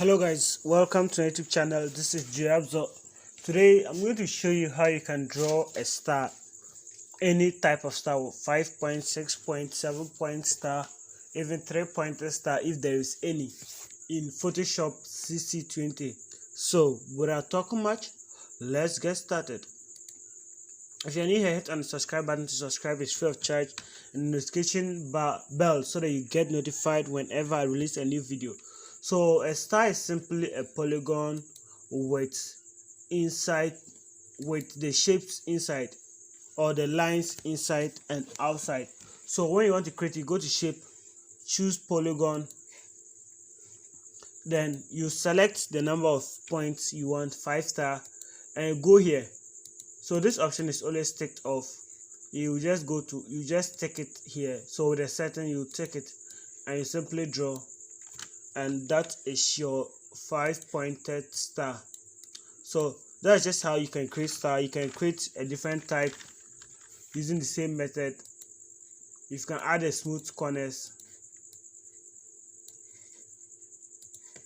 Hello guys, welcome to my YouTube channel. This is Yapzor. Today I'm going to show you how you can draw a star, any type of star, 5 point, 6 point, 7 point star, even 3 pointer star if there is any, in Photoshop cc20. So without talking much, let's get started. If you're new here, hit on the subscribe button to subscribe. It's free of charge, and the notification bell so that you get notified whenever I release a new video. So a star is simply a polygon with the shapes inside, or the lines inside and outside. So when you want to create it, go to shape, choose polygon, then you select the number of points you want, 5 star, and you go here. So this option is always ticked off. You just take it here. So with a setting, you take it and you simply draw, and that is your 5-pointed star. So that's just how you can create star. You can create a different type using the same method. You can add a smooth corners,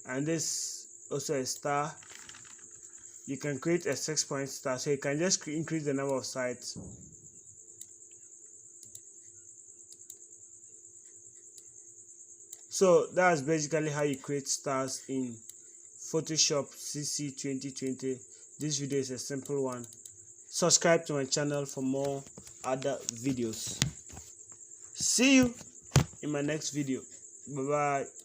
and this also a star. You can create a 6-point star, so you can just increase the number of sides. So that's basically how you create stars in Photoshop cc2020. This video is a simple one. Subscribe to my channel for more other videos. See you in my next video. Bye bye.